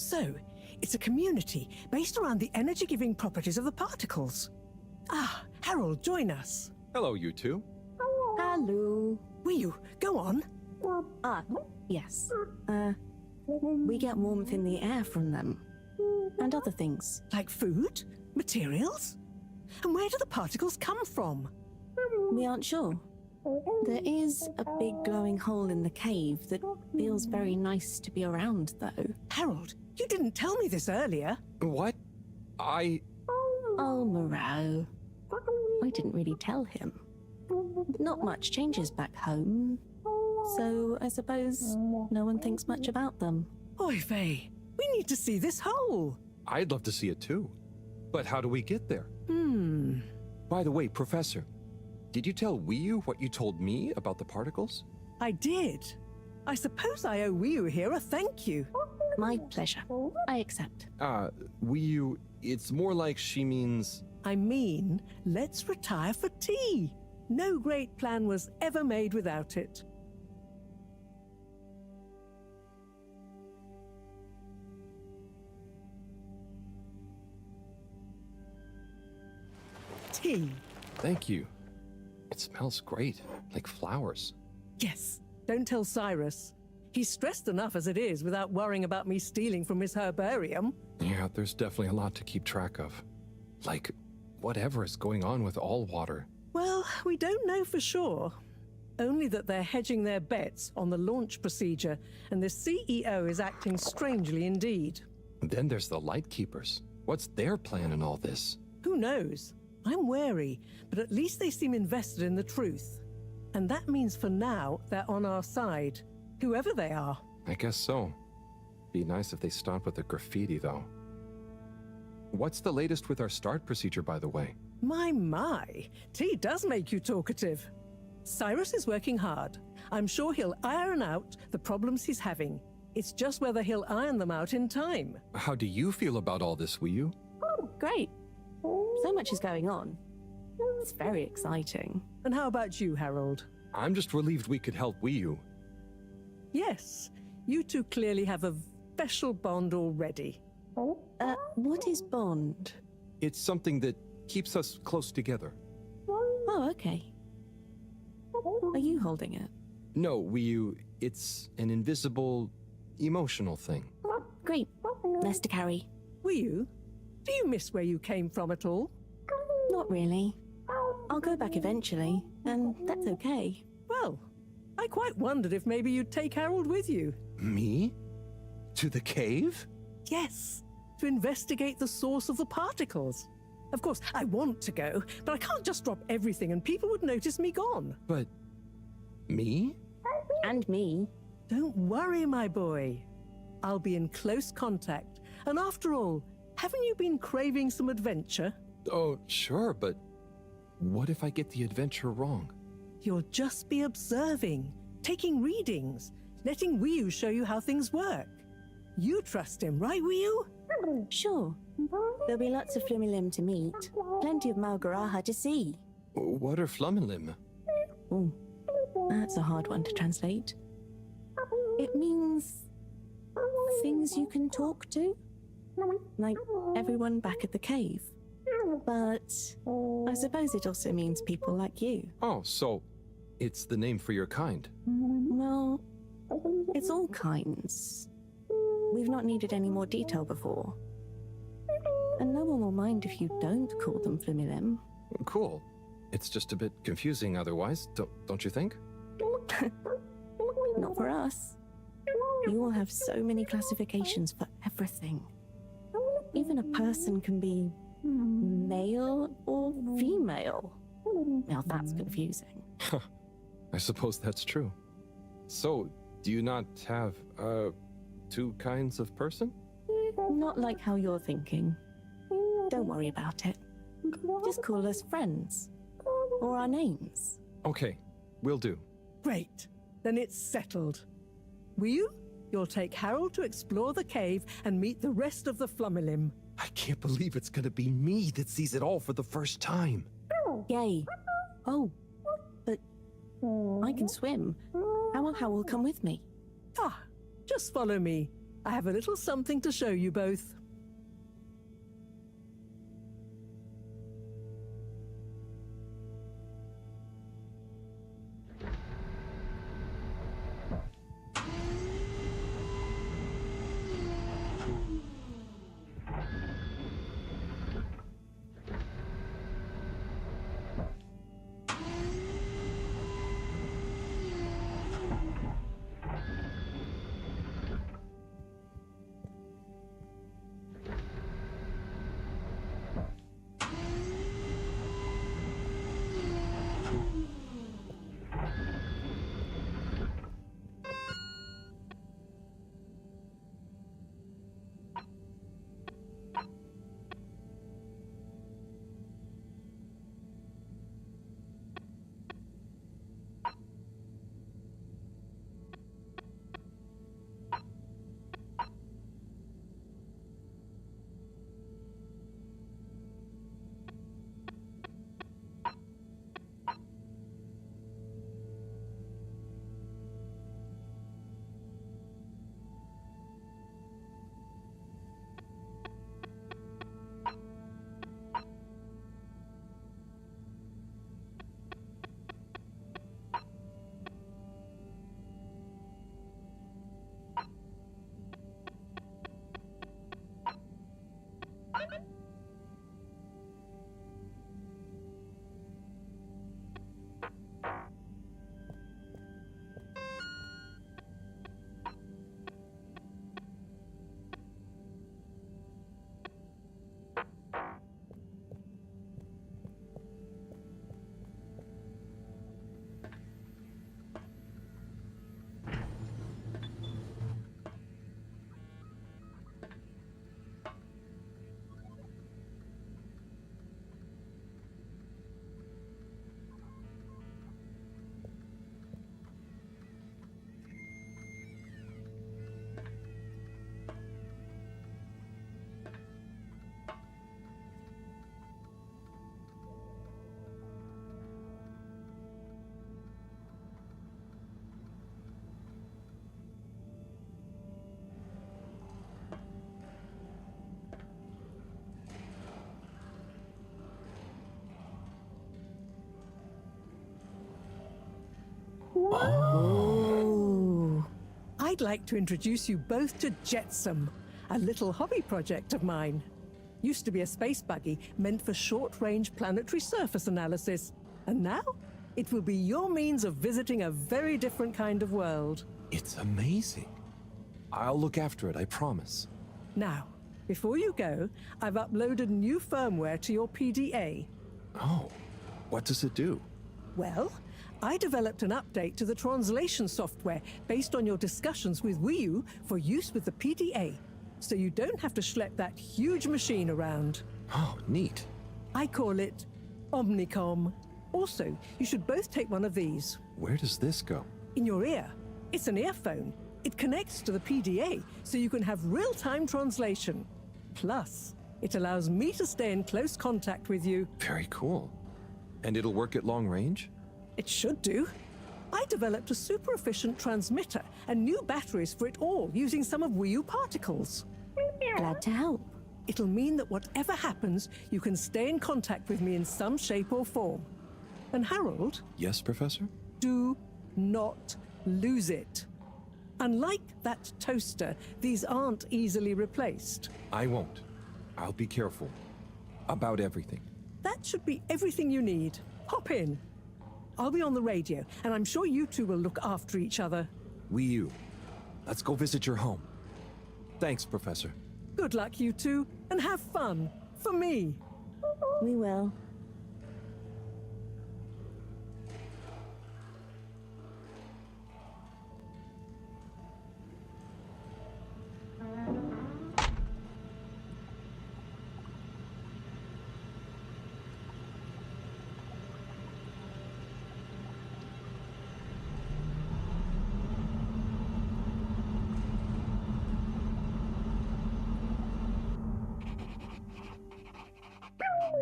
So, it's a community based around the energy-giving properties of the particles. Ah, Harold, join us. Hello, you two. Hello. Wiyu, go on. Yes. We get warmth in the air from them. And other things. Like food? Materials? And where do the particles come from? We aren't sure. There is a big glowing hole in the cave that feels very nice to be around, though. Harold, you didn't tell me this earlier. What? Oh, Moreau. I didn't really tell him. Not much changes back home, so I suppose no one thinks much about them. Oy vey, we need to see this hole. I'd love to see it too. But how do we get there? By the way, Professor, did you tell Wiyu what you told me about the particles? I did. I suppose I owe Wiyu here a thank you. My pleasure. I accept. Wiyu, it's more like she means... I mean, let's retire for tea. No great plan was ever made without it. Tea. Thank you. It smells great, like flowers. Yes, don't tell Cyrus. He's stressed enough as it is without worrying about me stealing from his herbarium. Yeah, there's definitely a lot to keep track of. Like, whatever is going on with all water. Well, we don't know for sure. Only that they're hedging their bets on the launch procedure, and the CEO is acting strangely indeed. Then there's the Lightkeepers. What's their plan in all this? Who knows? I'm wary, but at least they seem invested in the truth. And that means for now, they're on our side, whoever they are. I guess so. Be nice if they stopped with the graffiti, though. What's the latest with our start procedure, by the way? My, tea does make you talkative. Cyrus is working hard. I'm sure he'll iron out the problems he's having. It's just whether he'll iron them out in time. How do you feel about all this, Wiyu? Great. So much is going on. It's very exciting. And how about you, Harold? I'm just relieved we could help Wiyu. Yes, you two clearly have a special bond already. What is bond? It's something that keeps us close together. Oh, okay. Are you holding it? No, Wiyu, it's an invisible, emotional thing. Great. Less to carry. Wiyu, do you miss where you came from at all? Not really. I'll go back eventually, and that's okay. Well, I quite wondered if maybe you'd take Harold with you. Me? To the cave? Yes, to investigate the source of the particles. Of course, I want to go, but I can't just drop everything and people would notice me gone. But... me? And me. Don't worry, my boy. I'll be in close contact. And after all, haven't you been craving some adventure? Oh, sure, but what if I get the adventure wrong? You'll just be observing, taking readings, letting Wiyu show you how things work. You trust him, right, Wiyu? Sure. There'll be lots of Flumilim to meet. Plenty of Malgaraha to see. What are Flumilim? Oh, that's a hard one to translate. It means things you can talk to. Like everyone back at the cave. But I suppose it also means people like you. Oh, so it's the name for your kind. Well, it's all kinds. We've not needed any more detail before. And no one will mind if you don't call them Flumilim. Cool. It's just a bit confusing otherwise, don't you think? Not for us. You will have so many classifications for everything. Even a person can be male or female. Now that's confusing. I suppose that's true. So, do you not have, two kinds of person? Not like how you're thinking. Don't worry about it. Just call us friends. Or our names. Okay, will do. Great. Then it's settled. Wiyu, you'll take Harold to explore the cave and meet the rest of the Flumilim. I can't believe it's gonna be me that sees it all for the first time. Yay. Oh, but I can swim. How will come with me? Ah, just follow me. I have a little something to show you both. Oh. I'd like to introduce you both to Jetsam, a little hobby project of mine. Used to be a space buggy meant for short-range planetary surface analysis, and now it will be your means of visiting a very different kind of world. It's amazing. I'll look after it, I promise. Now, before you go, I've uploaded new firmware to your PDA. Oh, what does it do? Well, I developed an update to the translation software based on your discussions with Wii U for use with the PDA, so you don't have to schlep that huge machine around. Oh, neat. I call it Omnicom. Also, you should both take one of these. Where does this go? In your ear. It's an earphone. It connects to the PDA, so you can have real-time translation. Plus, it allows me to stay in close contact with you. Very cool. And it'll work at long range? It should do. I developed a super-efficient transmitter and new batteries for it all using some of Wii U particles. Glad to help. It'll mean that whatever happens, you can stay in contact with me in some shape or form. And Harold, Yes, Professor? do not lose it. Unlike that toaster, these aren't easily replaced. I won't. I'll be careful. About everything. That should be everything you need. Hop in. I'll be on the radio, and I'm sure you two will look after each other. Wii U, let's go visit your home. Thanks, Professor. Good luck, you two, and have fun. For me. We will.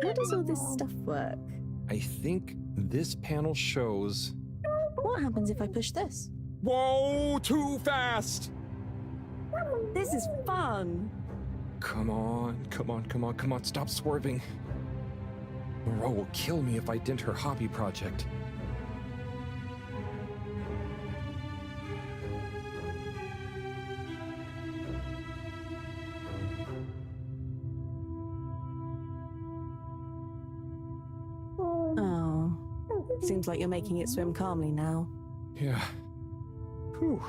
How does all this stuff work? I think this panel shows... What happens if I push this? Whoa, too fast! This is fun! Come on, come on, come on, come on, stop swerving. Moreau will kill me if I dent her hobby project. Oh, seems like you're making it swim calmly now. Yeah. Whew.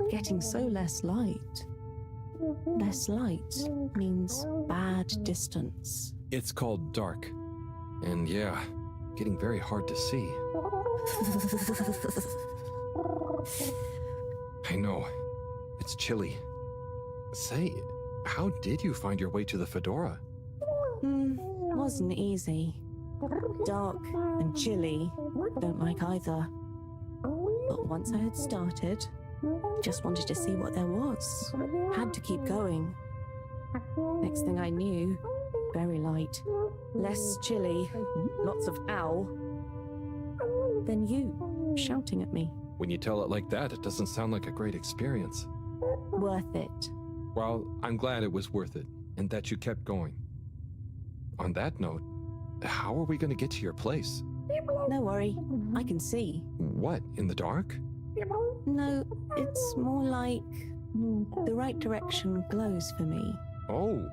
Getting so less light. Less light means bad distance. It's called dark. And yeah, getting very hard to see. I know. It's chilly. Say, how did you find your way to the Fedora? Wasn't easy. Dark and chilly. Don't like either. But once I had started, just wanted to see what there was. Had to keep going. Next thing I knew, very light. Less chilly. Lots of ow. Then you, shouting at me. When you tell it like that, it doesn't sound like a great experience. Worth it. Well, I'm glad it was worth it, and that you kept going. On that note, how are we going to get to your place? No worry, I can see. What, in the dark? No, it's more like the right direction glows for me. Oh.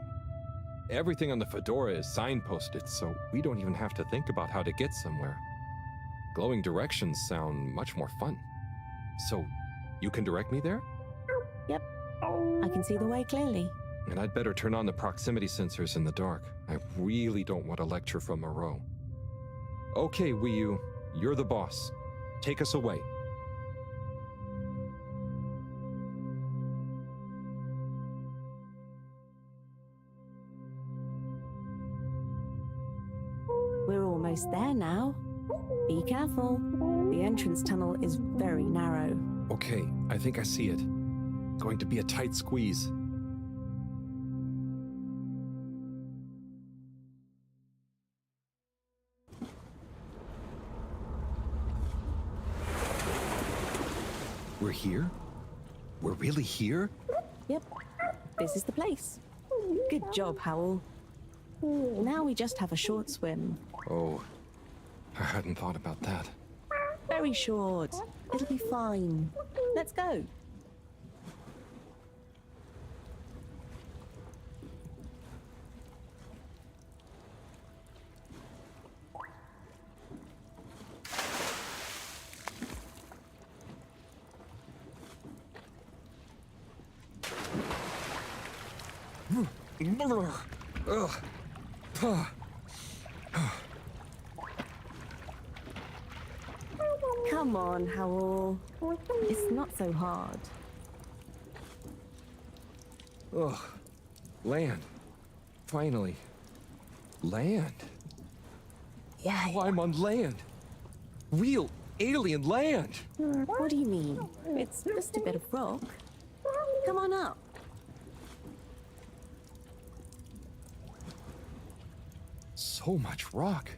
Everything on the Fedora is signposted, so we don't even have to think about how to get somewhere. Glowing directions sound much more fun. So, you can direct me there? Yep, I can see the way clearly. And I'd better turn on the proximity sensors in the dark. I really don't want a lecture from Moreau. Okay, Wii U, you're the boss. Take us away. We're almost there now. Be careful. The entrance tunnel is very narrow. Okay, I think I see it. Going to be a tight squeeze. We're here? We're really here? Yep, this is the place. Good job, Howell. Now we just have a short swim. Oh, I hadn't thought about that. Very short. It'll be fine. Let's go. Come on, Howell. It's not so hard. Ugh. Land. Finally. Land. Wow, I'm on land. Real alien land. What do you mean? It's just a bit of rock. Come on up. So much rock.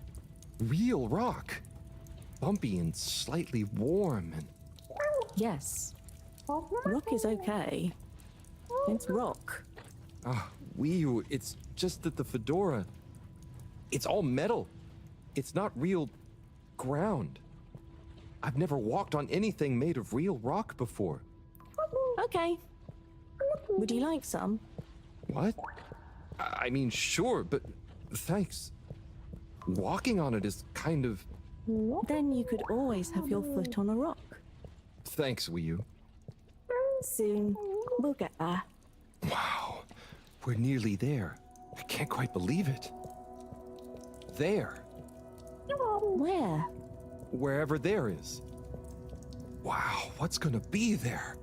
Real rock. Bumpy and slightly warm and... Yes. Rock is okay. It's rock. Wii U, it's just that the Fedora... It's all metal. It's not real ground. I've never walked on anything made of real rock before. Okay. Would you like some? What? I mean, sure, but thanks. Walking on it is kind of... Then you could always have your foot on a rock. Thanks, Wii U. Soon, we'll get there. Wow, we're nearly there. I can't quite believe it. There. Where? Wherever there is. Wow, what's gonna be there?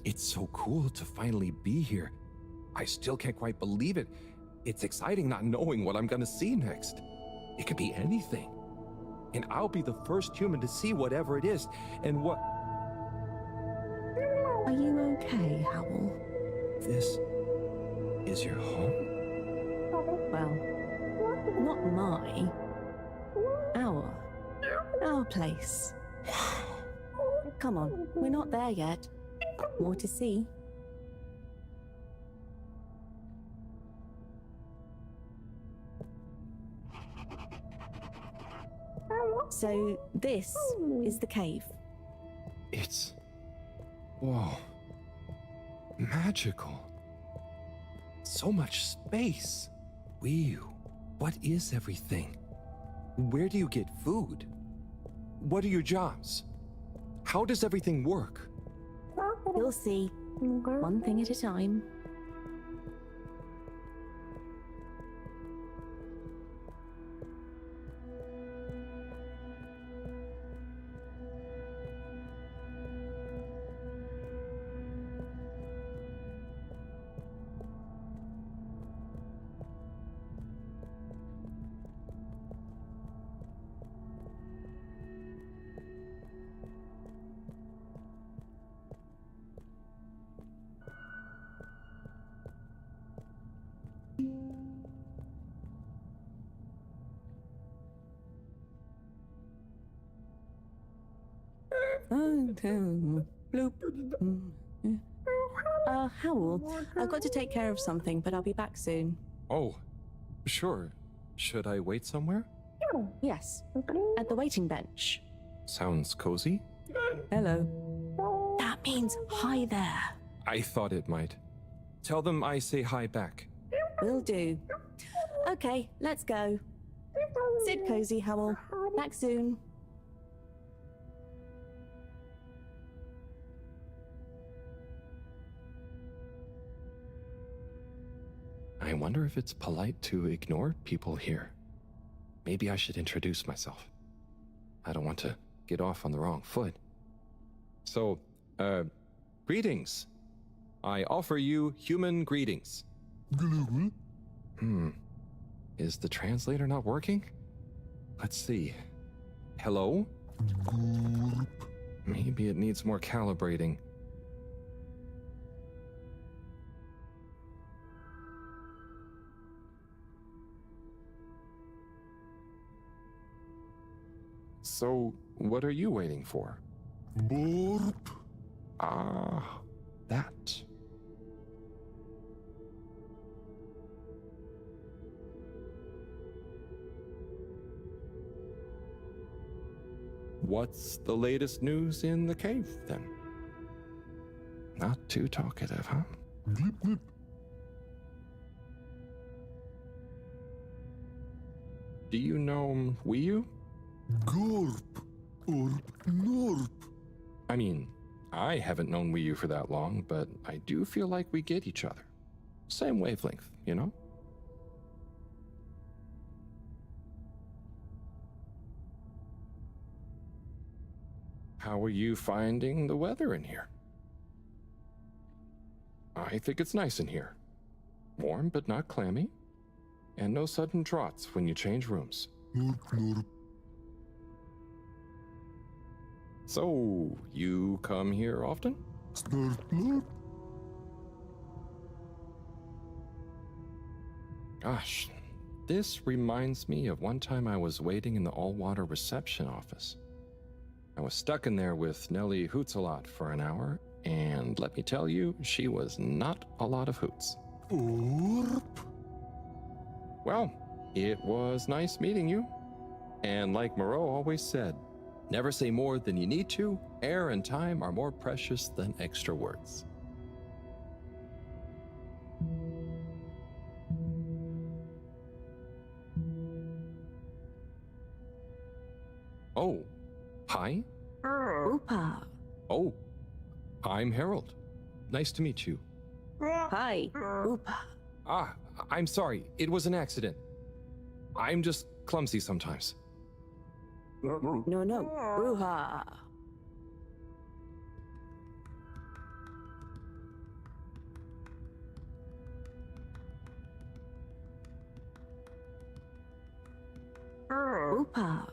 It's so cool to finally be here. I still can't quite believe it. It's exciting not knowing what I'm gonna see next. It could be anything. And I'll be the first human to see whatever it is, and what... Are you okay, Howell? This is your home? Well, not mine. Our place. Come on, we're not there yet. More to see. So, this is the cave. It's... whoa. Magical. So much space. Whew. What is everything? Where do you get food? What are your jobs? How does everything work? You'll see. One thing at a time. Bloop. Howl, I've got to take care of something, but I'll be back soon. Oh, sure. Should I wait somewhere? Yes, at the waiting bench. Sounds cozy. Hello. That means hi there. I thought it might. Tell them I say hi back. Will do. Okay, let's go. Sit cozy, Howl. Back soon. I wonder if it's polite to ignore people here. Maybe I should introduce myself. I don't want to get off on the wrong foot. So, greetings. I offer you human greetings. Is the translator not working? Let's see. Hello? Maybe it needs more calibrating. So, what are you waiting for? Borp. Ah, that. What's the latest news in the cave, then? Not too talkative, huh? Blip, blip. Do you know Wiyu? Gorp, Orp, Norp. I mean, I haven't known Wiyu for that long, but I do feel like we get each other. Same wavelength, you know? How are you finding the weather in here? I think it's nice in here. Warm but not clammy. And no sudden draughts when you change rooms. Norp, norp. So, you come here often? Snort, snort. Gosh, this reminds me of one time I was waiting in the all-water reception office. I was stuck in there with Nellie Hootsalot for an hour, and let me tell you, she was not a lot of hoots. Orp. Well, it was nice meeting you. And like Moreau always said, never say more than you need to. Air and time are more precious than extra words. Oh, hi? Oopa. Oh, I'm Harold. Nice to meet you. Hi, Oopa. Ah, I'm sorry. It was an accident. I'm just clumsy sometimes. No, Ruha. Oopa.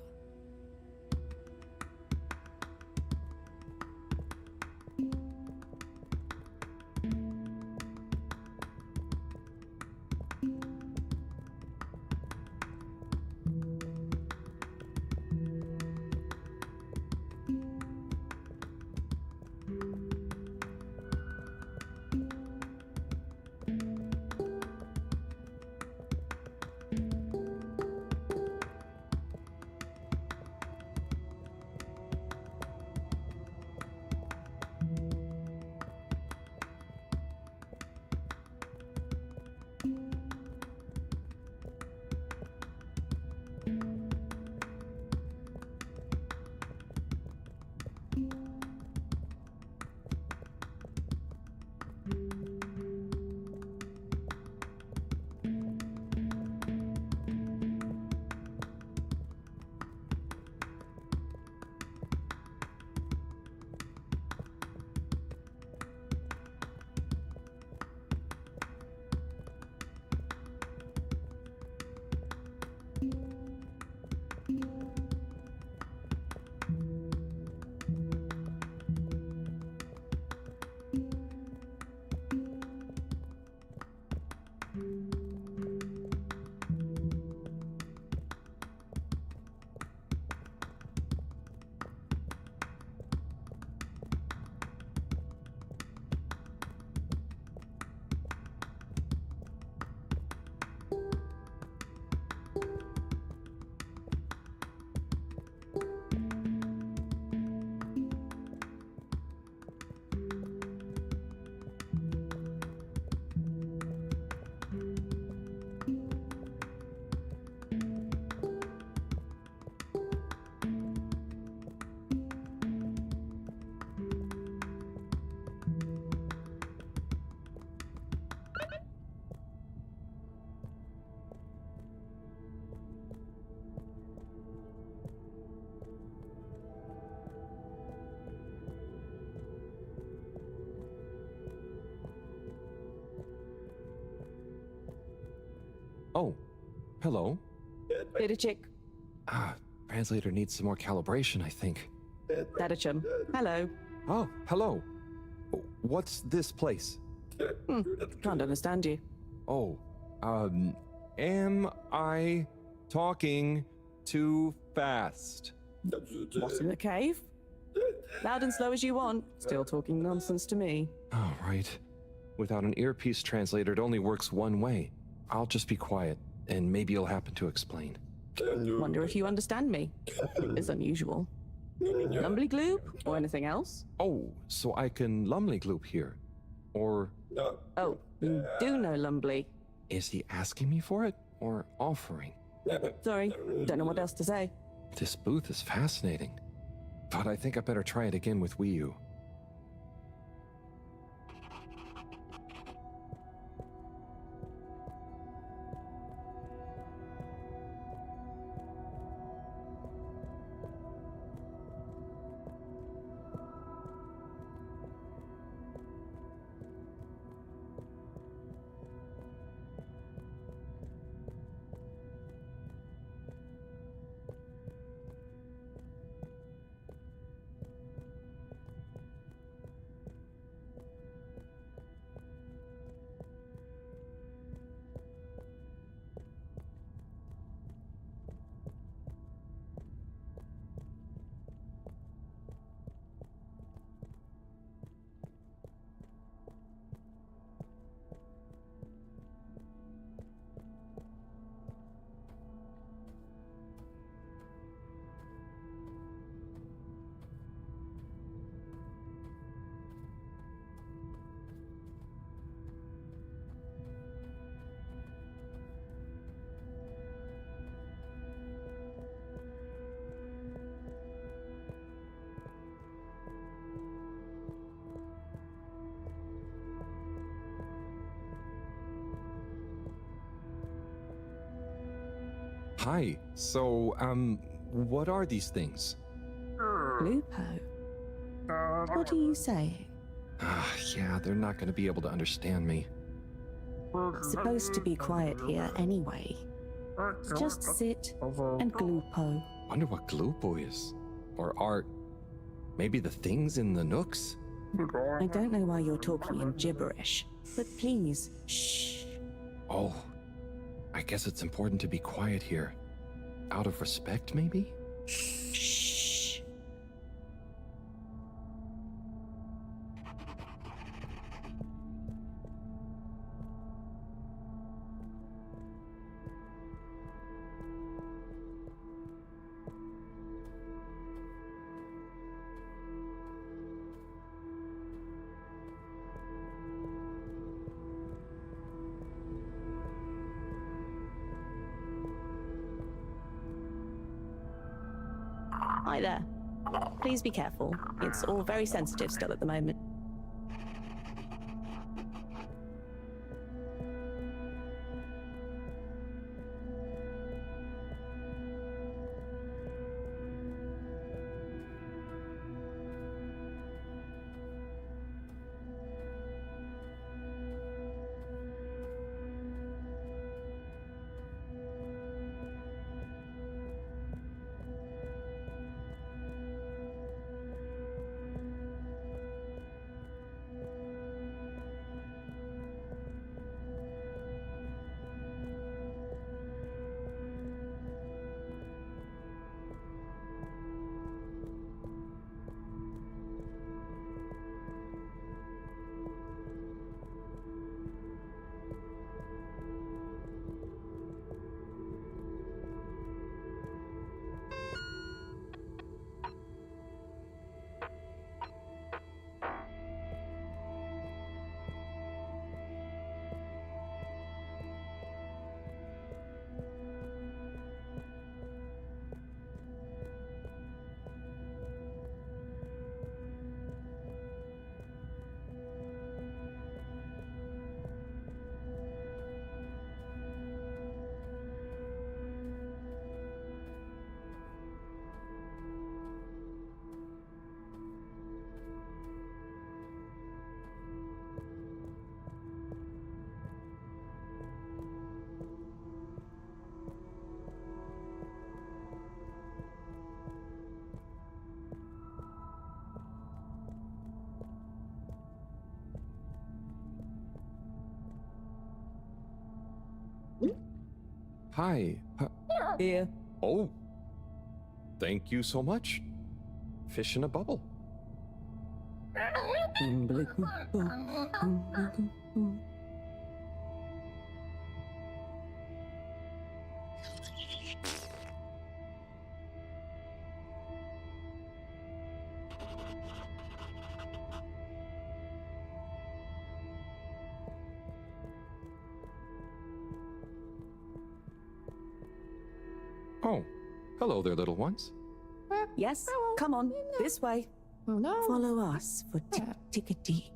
Hello? Didachik. Translator needs some more calibration, I think. Dadachum. Hello. Oh, hello. What's this place? Can't understand you. Oh, am I talking too fast? What, in the cave? Loud and slow as you want. Still talking nonsense to me. Oh, right. Without an earpiece translator, it only works one way. I'll just be quiet, and maybe you'll happen to explain. Wonder if you understand me. It's unusual. Lumbly gloop or anything else? Oh, so I can Lumley Gloop here. Or Oh, you do know Lumbly. is he asking me for it, or offering? Sorry, don't know what else to say. This booth is fascinating, but I think I better try it again with Wii U. Hi, so, what are these things? Lupo? What are you saying? Yeah, they're not gonna be able to understand me. Supposed to be quiet here anyway. Just sit and glupo. Wonder what Gloopo is. Or art. Maybe the things in the nooks? I don't know why you're talking in gibberish, but please, shh. Oh, I guess it's important to be quiet here. Out of respect, maybe? Shh. Hi there. Please be careful. It's all very sensitive still at the moment. Hi. Here. Oh. Thank you so much. Fish in a bubble. Oh, hello there, little ones. Yes, come on, this way. Follow us for tickety.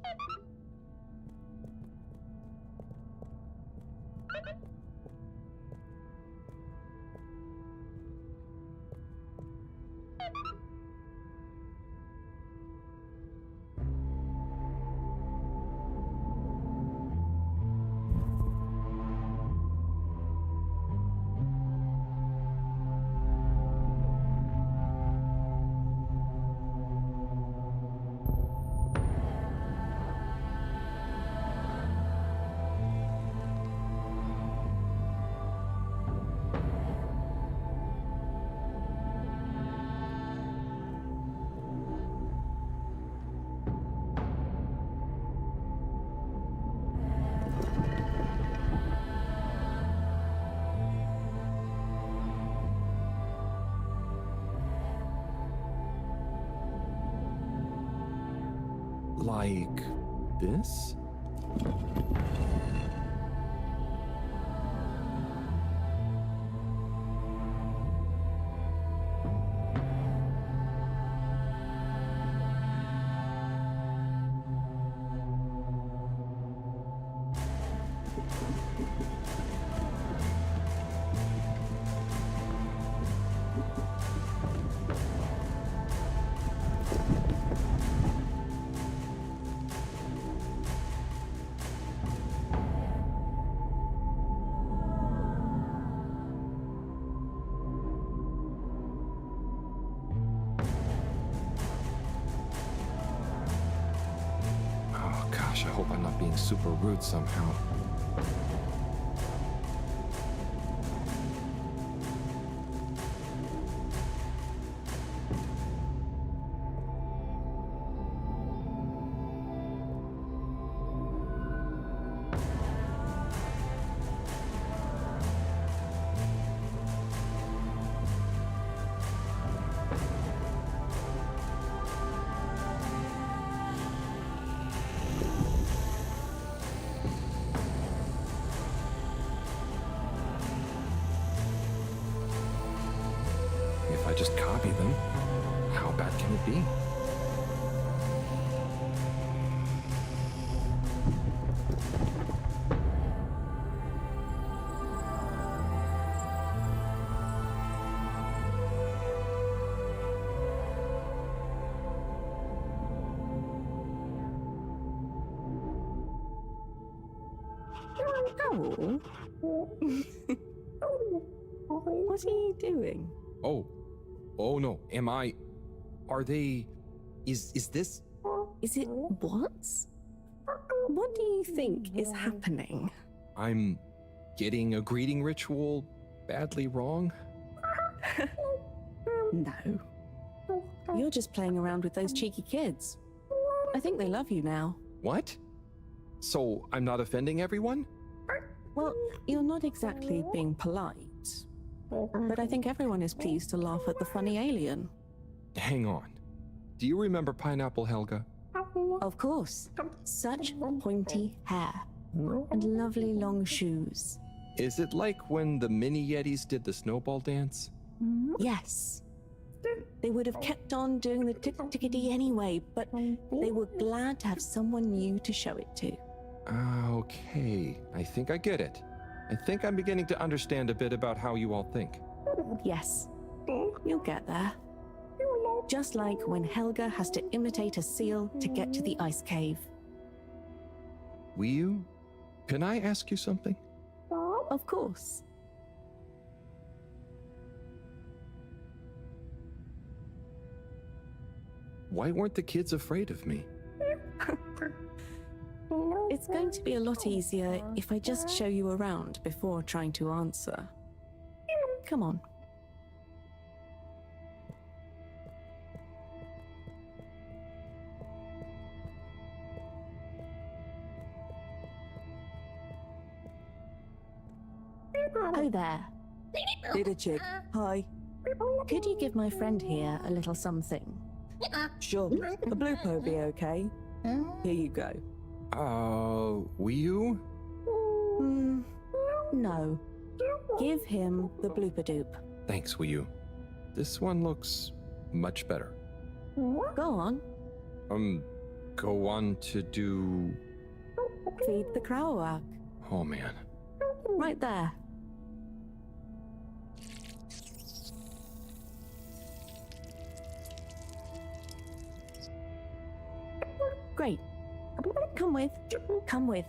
Like this? Oh gosh, I hope I'm not being super rude somehow. If I just copy them, how bad can it be? What are you doing? Oh no, are they, is this? Is it what? What do you think is happening? I'm getting a greeting ritual badly wrong? No. You're just playing around with those cheeky kids. I think they love you now. What? So I'm not offending everyone? Well, you're not exactly being polite. But I think everyone is pleased to laugh at the funny alien. Hang on. Do you remember Pineapple Helga? Of course. Such pointy hair. And lovely long shoes. Is it like when the mini Yetis did the snowball dance? Yes. They would have kept on doing the tickety anyway, but they were glad to have someone new to show it to. Okay, I think I get it. I think I'm beginning to understand a bit about how you all think. Yes, you'll get there. Just like when Helga has to imitate a seal to get to the ice cave. Wiu, can I ask you something? Of course. Why weren't the kids afraid of me? It's going to be a lot easier if I just show you around before trying to answer. Come on. Oh there. Data check. Hi. Could you give my friend here a little something? Sure. A blue po be okay. Here you go. Will you? No. Give him the blooper doop. Thanks, will you? This one looks much better. Go on. Go on to do... Feed the crowag. Oh, man. Right there. Great. Come with. Come with.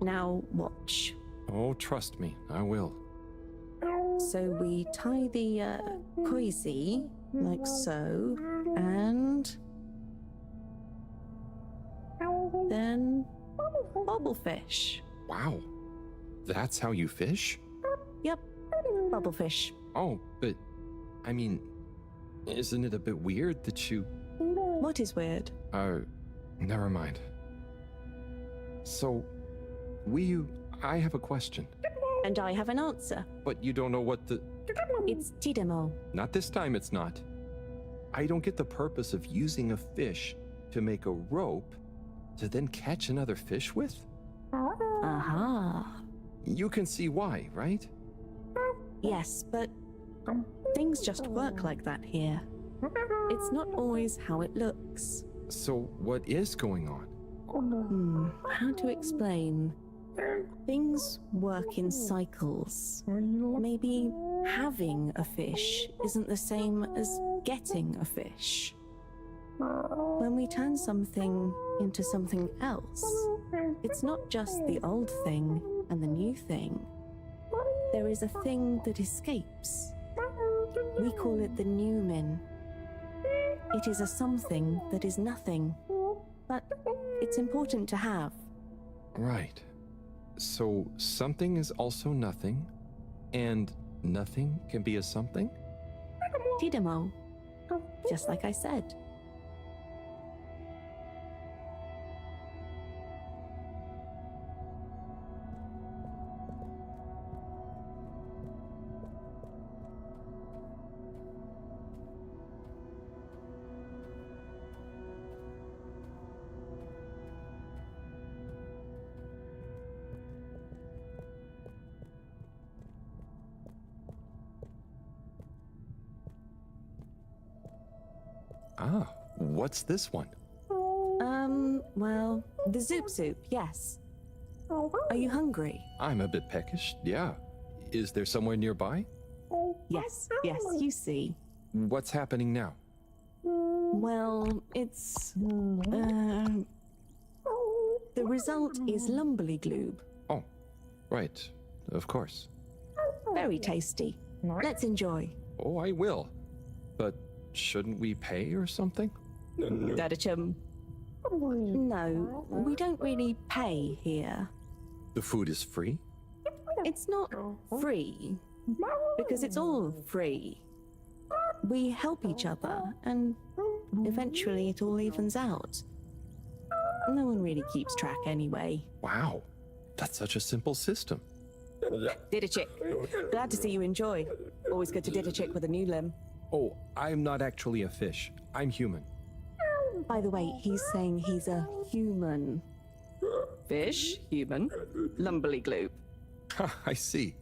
Now watch. Oh, trust me, I will. So we tie the koizi like so, and then bubblefish. Wow. That's how you fish? Yep, bubblefish. Oh, but, I mean, isn't it a bit weird that you... What is weird? Never mind. So, I have a question. And I have an answer. But you don't know what the... It's tidemo. Not this time, it's not. I don't get the purpose of using a fish to make a rope to then catch another fish with? Aha. You can see why, right? Yes, but things just work like that here. It's not always how it looks. So, what is going on? How to explain? Things work in cycles. Maybe having a fish isn't the same as getting a fish. When we turn something into something else, it's not just the old thing and the new thing. There is a thing that escapes. We call it the Newman. It is a something that is nothing, but it's important to have. Right. So, something is also nothing, and nothing can be a something? Tidemo. Just like I said. Ah, what's this one? Well, the Zoop Soup, yes. Are you hungry? I'm a bit peckish, yeah. Is there somewhere nearby? Yes, you see. What's happening now? Well, it's... the result is Lumberly Gloob. Oh, right, of course. Very tasty. Let's enjoy. Oh, I will. But shouldn't we pay or something? Dadachum. No, we don't really pay here. The food is free? It's not free, because it's all free. We help each other, and eventually it all evens out. No one really keeps track anyway. Wow, that's such a simple system. Didachik. Glad to see you enjoy. Always good to Didachik with a new limb. Oh, I'm not actually a fish. I'm human. By the way, he's saying he's a human. Fish, human, Lumberly Gloob. I see.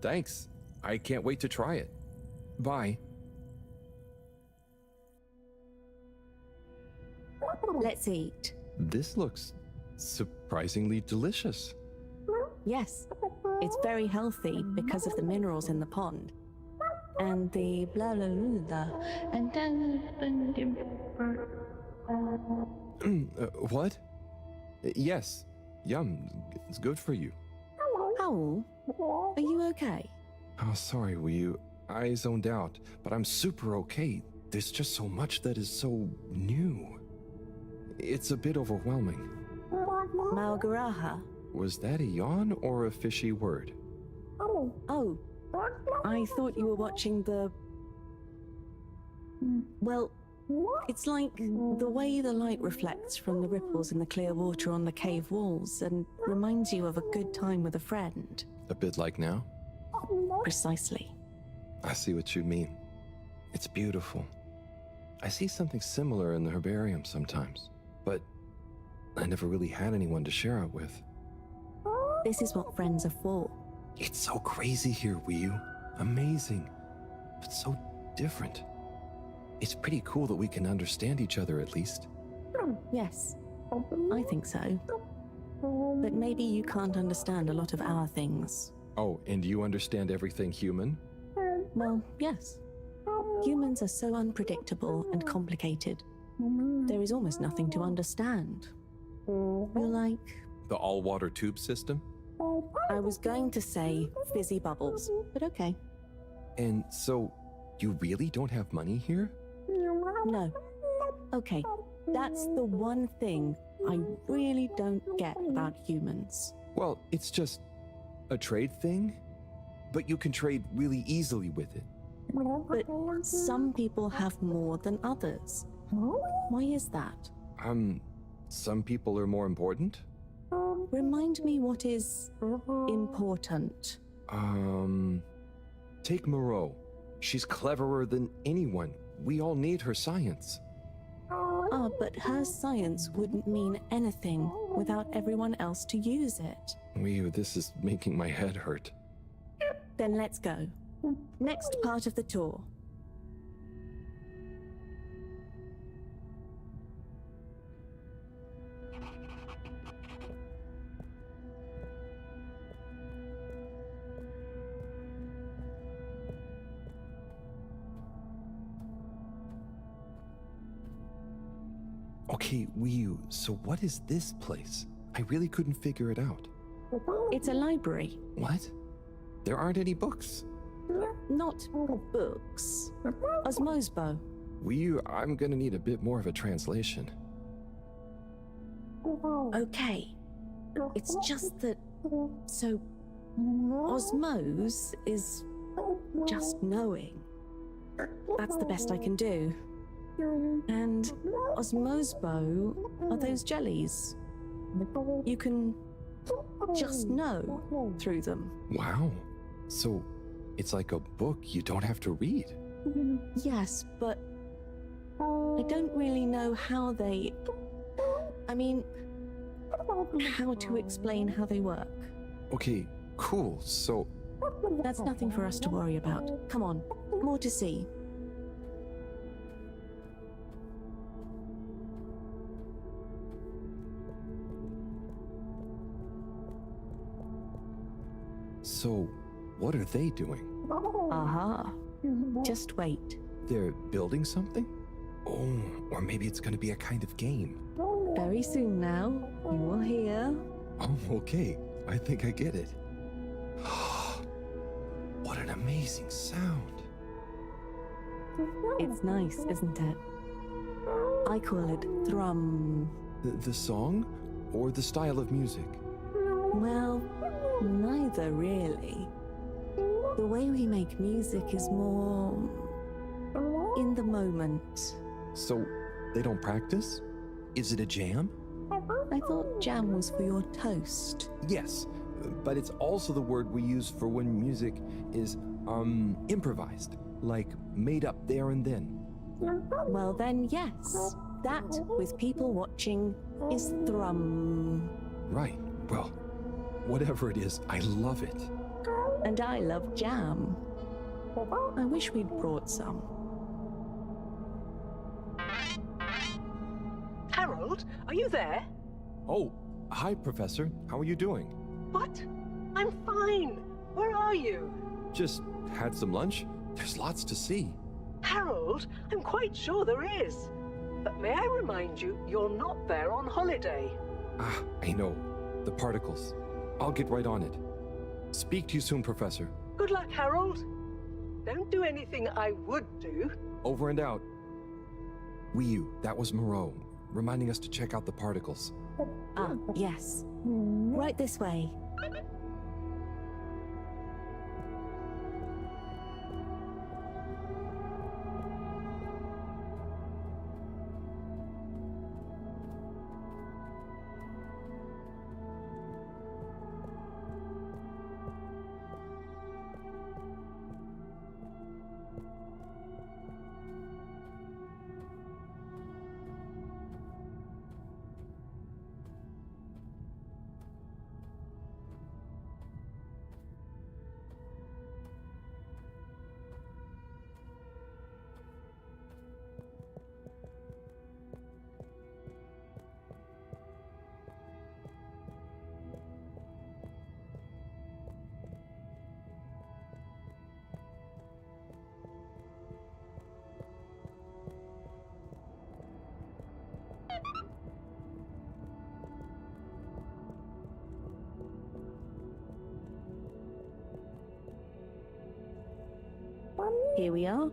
Thanks. I can't wait to try it. Bye. Let's eat. This looks surprisingly delicious. Yes, it's very healthy because of the minerals in the pond. And the blah blah blah. And then... What? Yes. Yum. It's good for you. Owl, are you okay? Oh, sorry, Wii. I zoned out, but I'm super okay. There's just so much that is so new. It's a bit overwhelming. Malgaraha. Was that a yawn or a fishy word? Oh, I thought you were watching the... Well, it's like the way the light reflects from the ripples in the clear water on the cave walls and reminds you of a good time with a friend. A bit like now? Precisely. I see what you mean. It's beautiful. I see something similar in the herbarium sometimes, but I never really had anyone to share it with. This is what friends are for. It's so crazy here, Wii. Amazing, but so different. It's pretty cool that we can understand each other at least. Yes, I think so. But maybe you can't understand a lot of our things. Oh, and you understand everything human? Well, yes. Humans are so unpredictable and complicated. There is almost nothing to understand. You're like... The all-water tube system? I was going to say fizzy bubbles, but okay. And so, you really don't have money here? No. Okay, that's the one thing I really don't get about humans. Well, it's just a trade thing, but you can trade really easily with it. But some people have more than others. Why is that? Some people are more important? Remind me what is important. Take Moreau. She's cleverer than anyone. We all need her science. Ah, but her science wouldn't mean anything without everyone else to use it. This is making my head hurt. Then let's go. Next part of the tour. Okay, Wii, so what is this place? I really couldn't figure it out. It's a library. What? There aren't any books. Not books. Osmosbo. Wii, I'm gonna need a bit more of a translation. Okay. It's just that... So... Osmose is... just knowing. That's the best I can do. And Osmosbo are those jellies. You can just know through them. Wow. So, it's like a book you don't have to read. Yes, but I don't really know how they... I mean, how to explain how they work. Okay, cool. So, That's nothing for us to worry about. Come on, more to see. So, what are they doing? Aha. Just wait. They're building something? Oh, or maybe it's gonna be a kind of game. Very soon now, you will hear. Oh, okay. I think I get it. What an amazing sound. It's nice, isn't it? I call it thrum. The song or the style of music? Well, neither really. The way we make music is more in the moment. So, they don't practice? Is it a jam? I thought jam was for your toast. Yes, but it's also the word we use for when music is, improvised, like made up there and then. Well then, yes. That, with people watching, is thrum. Right, well, whatever it is, I love it. And I love jam. I wish we'd brought some. Harold, are you there? Oh, hi, Professor. How are you doing? What? I'm fine. Where are you? Just had some lunch. There's lots to see. Harold, I'm quite sure there is. But may I remind you, you're not there on holiday. Ah, I know. The particles. I'll get right on it. Speak to you soon, Professor. Good luck, Harold. Don't do anything I would do. Over and out. Wii, that was Moreau, reminding us to check out the particles. Ah, yes. Right this way. Here we are.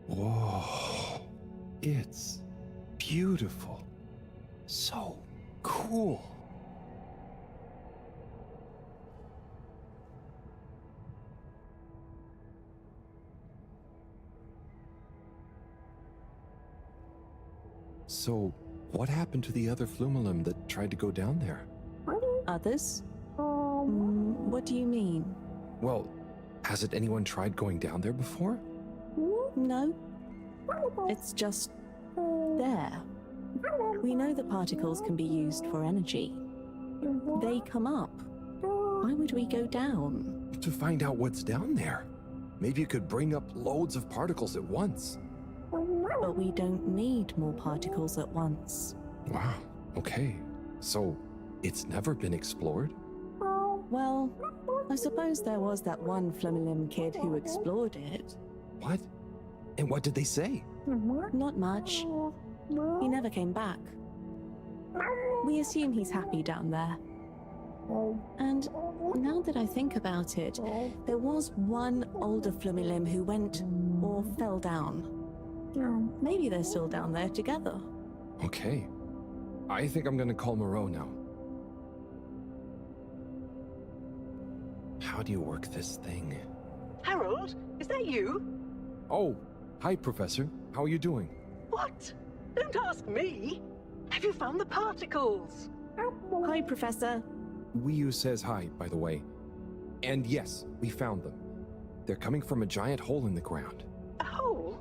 Whoa. It's beautiful. So cool. So, what happened to the other Flumelum that tried to go down there? Others? What do you mean? Well, hasn't anyone tried going down there before? No. It's just there. We know the particles can be used for energy. They come up. Why would we go down? To find out what's down there. Maybe you could bring up loads of particles at once. But we don't need more particles at once. Wow, okay. So, it's never been explored? Well, I suppose there was that one Flumelum kid who explored it. What? And what did they say? Not much. He never came back. We assume he's happy down there. And now that I think about it, there was one older Flumelum who went or fell down. Maybe they're still down there together. Okay. I think I'm gonna call Moreau now. How do you work this thing? Harold, is that you? Oh, hi, Professor. How are you doing? What? Don't ask me. Have you found the particles? Hi, Professor. Wii says hi, by the way. And yes, we found them. They're coming from a giant hole in the ground. A hole?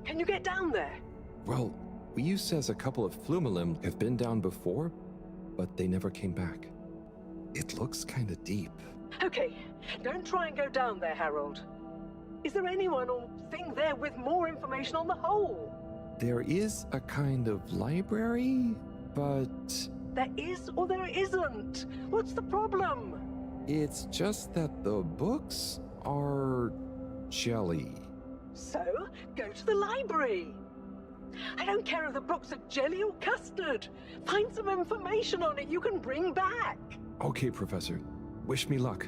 Can you get down there? Well, Wii says a couple of Flumelum have been down before, but they never came back. It looks kinda deep. Okay, don't try and go down there, Harold. Is there anyone or thing there with more information on the hole? There is a kind of library, but There is or there isn't. What's the problem? it's just that the books are jelly. So, go to the library. I don't care if the books are jelly or custard. Find some information on it you can bring back. Okay, Professor. Wish me luck.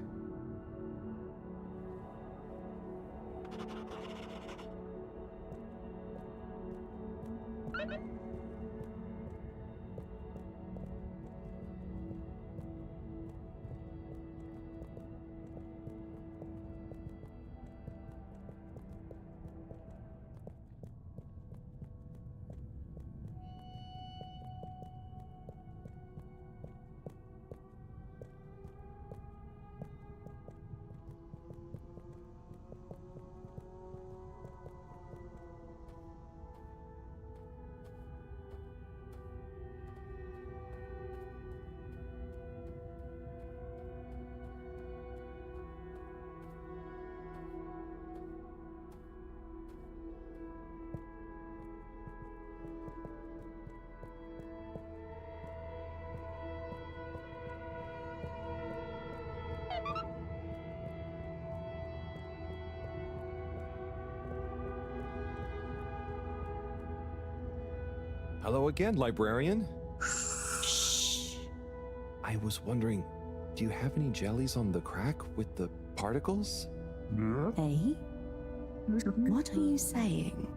Hello again, librarian. Shh. I was wondering, do you have any jellies on the crack with the particles? Eh? What are you saying?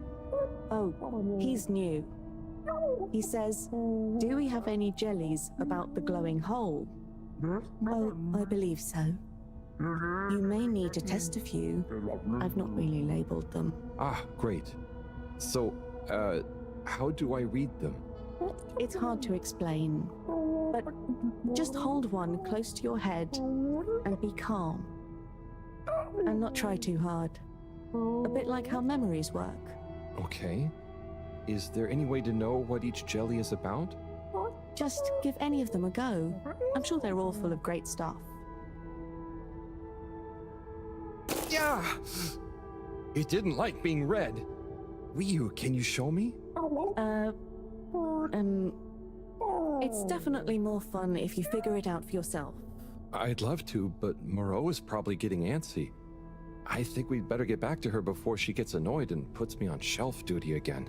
Oh, he's new. He says, Do we have any jellies about the glowing hole? oh, I believe so. You may need to test a few. I've not really labeled them. Ah, great. So, how do I read them? It's hard to explain, but just hold one close to your head and be calm. And not try too hard. A bit like how memories work. Okay. Is there any way to know what each jelly is about? Just give any of them a go. I'm sure they're all full of great stuff. Yeah! It didn't like being read. Ryu, can you show me? It's definitely more fun if you figure it out for yourself. I'd love to, but Moreau is probably getting antsy. I think we'd better get back to her before she gets annoyed and puts me on shelf duty again.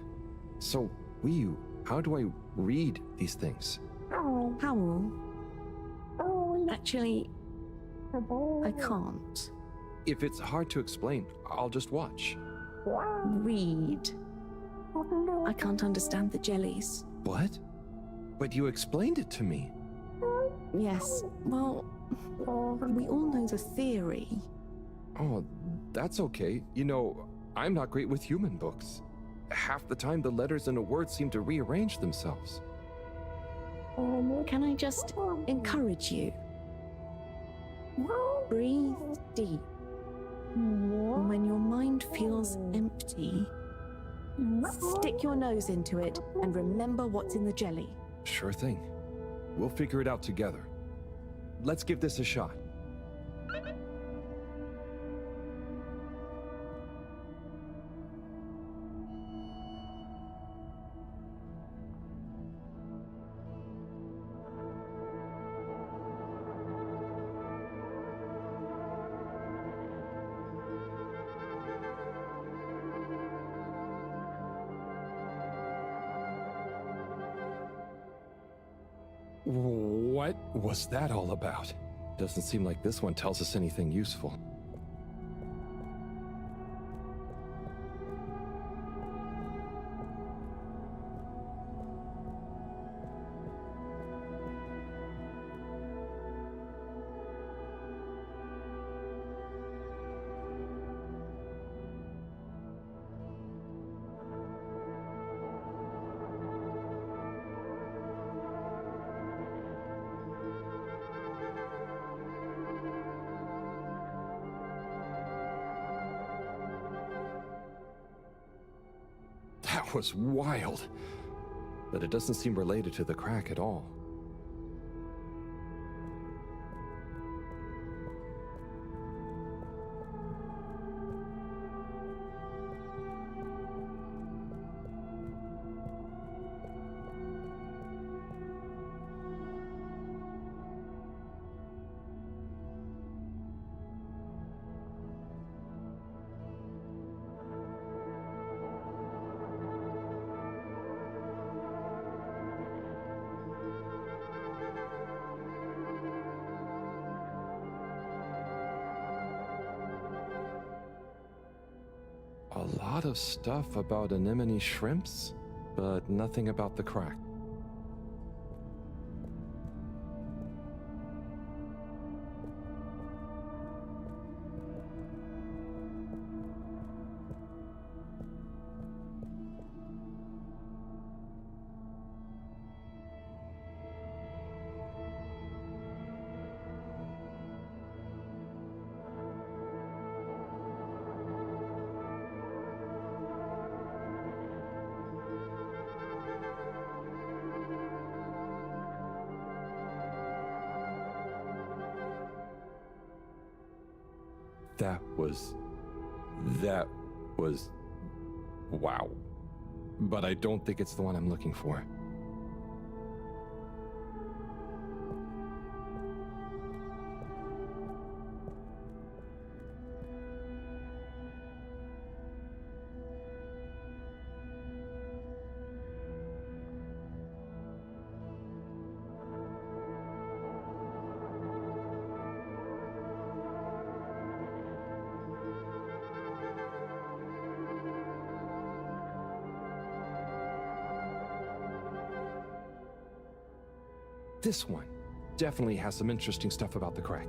So, Ryu, how do I read these things? Howl? Actually, I can't. If it's hard to explain, I'll just watch. Read. I can't understand the jellies. What? But you explained it to me. Yes, well, we all know the theory. Oh, that's okay. You know, I'm not great with human books. Half the time, the letters in a word seem to rearrange themselves. Can I just encourage you? Breathe deep. When your mind feels empty, stick your nose into it and remember what's in the jelly. Sure thing. We'll figure it out together. Let's give this a shot. What was that all about? Doesn't seem like this one tells us anything useful. That was wild. But it doesn't seem related to the crack at all. A lot of stuff about anemone shrimps, but nothing about the crack. That was, wow. But I don't think it's the one I'm looking for. this one definitely has some interesting stuff about the crack.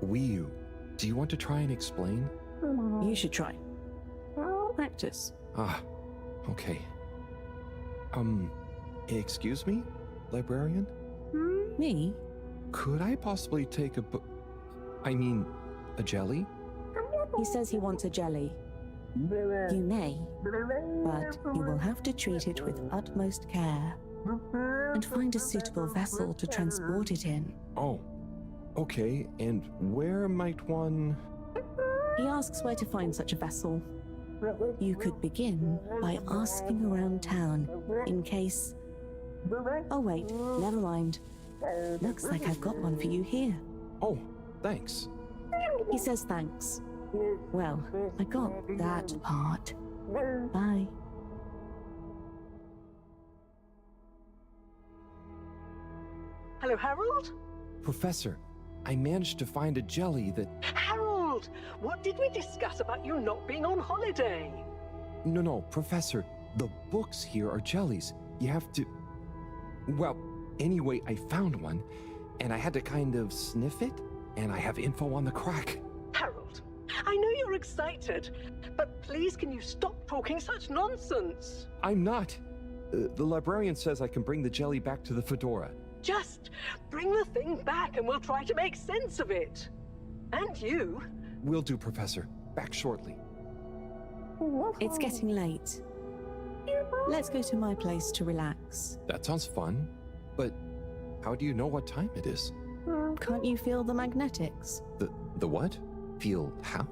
Wii, do you want to try and explain? You should try. Practice. Ah, okay. Excuse me, librarian? Me? Could I possibly take a jelly? He says he wants a jelly. You may, but you will have to treat it with utmost care and find a suitable vessel to transport it in. Oh, okay, and where might one... He asks where to find such a vessel. You could begin by asking around town in case... Oh wait, never mind. Looks like I've got one for you here. Oh, thanks. He says thanks. Well, I got that part. Bye. Hello, Harold? Professor, I managed to find a jelly that... Harold, what did we discuss about you not being on holiday? No, Professor, the books here are jellies. You have to... Well, anyway, I found one, and I had to kind of sniff it, and I have info on the crack. Harold, I know you're excited, but please can you stop talking such nonsense? I'm not. The librarian says I can bring the jelly back to the fedora. Just bring the thing back and we'll try to make sense of it. And you. Will do, Professor. Back shortly. It's getting late. Let's go to my place to relax. That sounds fun, but how do you know what time it is? Can't you feel the magnetics? The what? Feel how?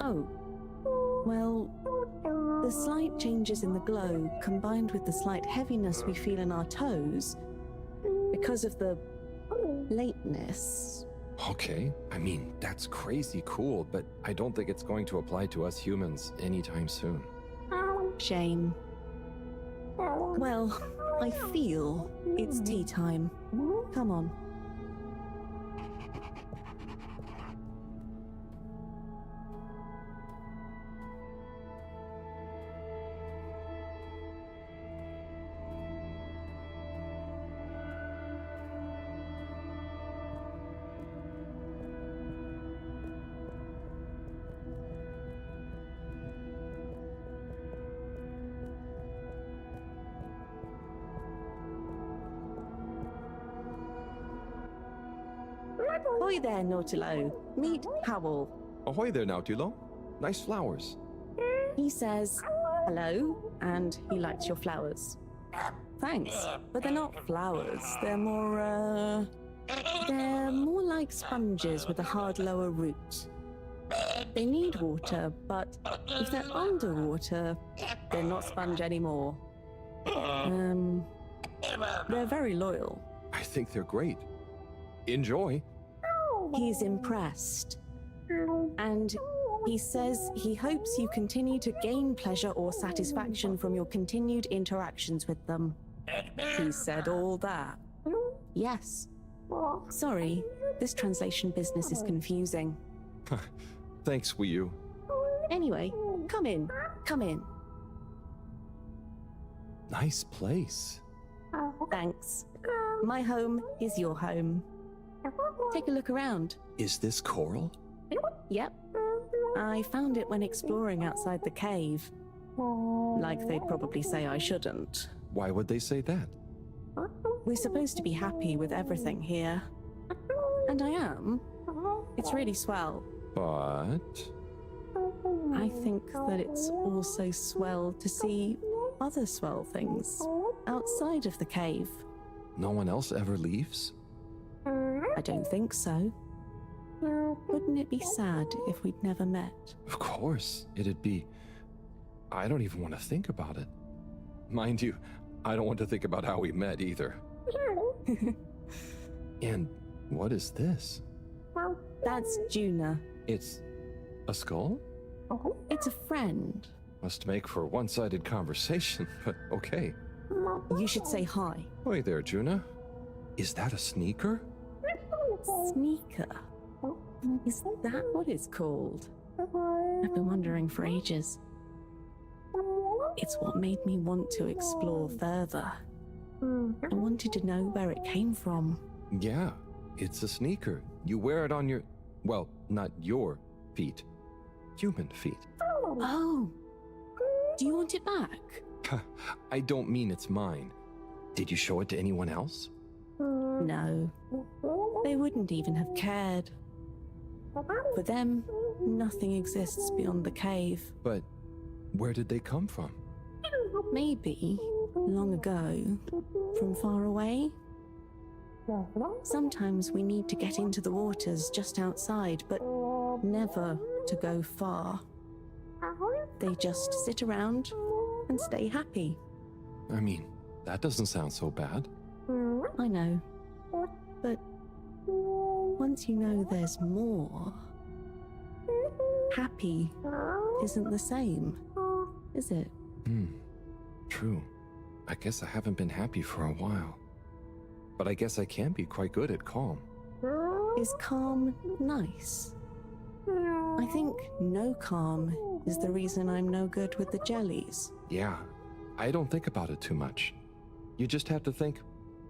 Oh. Well, the slight changes in the glow combined with the slight heaviness we feel in our toes because of the lateness. Okay, I mean, that's crazy cool, but I don't think it's going to apply to us humans anytime soon. Shame. Well, I feel it's tea time. Come on. Ahoy there, Nautilo. Meet Howell. Ahoy there, Nautilo. Nice flowers. He says hello, and he likes your flowers. Thanks, but they're not flowers. They're more like sponges with a hard lower root. They need water, but if they're underwater, they're not sponge anymore. They're very loyal. I think they're great. Enjoy. He's impressed. And he says he hopes you continue to gain pleasure or satisfaction from your continued interactions with them. He said all that. Yes. Sorry, this translation business is confusing. Thanks, Wii U. Anyway, come in. Come in. Nice place. Thanks. My home is your home. Take a look around. Is this coral? Yep. I found it when exploring outside the cave. Like they'd probably say I shouldn't. Why would they say that? We're supposed to be happy with everything here. And I am. It's really swell. But... I think that it's also swell to see other swell things outside of the cave. No one else ever leaves? I don't think so. Wouldn't it be sad if we'd never met? Of course, it'd be... I don't even want to think about it. Mind you, I don't want to think about how we met either. And what is this? That's Juna. It's a skull? It's a friend. Must make for one-sided conversation, but okay. You should say hi. Hey there, Juna. Is that a sneaker? Sneaker. Is that what it's called? I've been wondering for ages. It's what made me want to explore further. I wanted to know where it came from. Yeah, it's a sneaker. You wear it on your, well, not your feet, human feet. Oh, do you want it back? I don't mean it's mine. Did you show it to anyone else? No, they wouldn't even have cared. For them, nothing exists beyond the cave. But where did they come from? Maybe, long ago, from far away. Sometimes we need to get into the waters just outside, but never to go far. They just sit around and stay happy. I mean, that doesn't sound so bad. I know, but once you know there's more, happy isn't the same, is it? True. I guess I haven't been happy for a while. But I guess I can be quite good at calm. Is calm nice? I think no calm is the reason I'm no good with the jellies. Yeah, I don't think about it too much. You just have to think,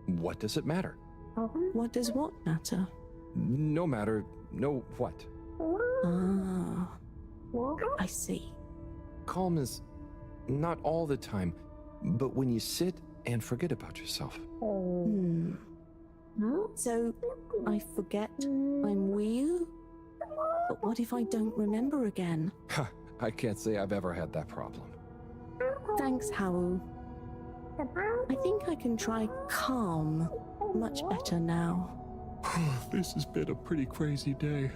what does it matter? What does what matter? No matter, no what. Ah, I see. Calm is not all the time, but when you sit and forget about yourself. So, I forget I'm Wii? But what if I don't remember again? I can't say I've ever had that problem. Thanks, Howell. I think I can try calm much better now. This has been a pretty crazy day.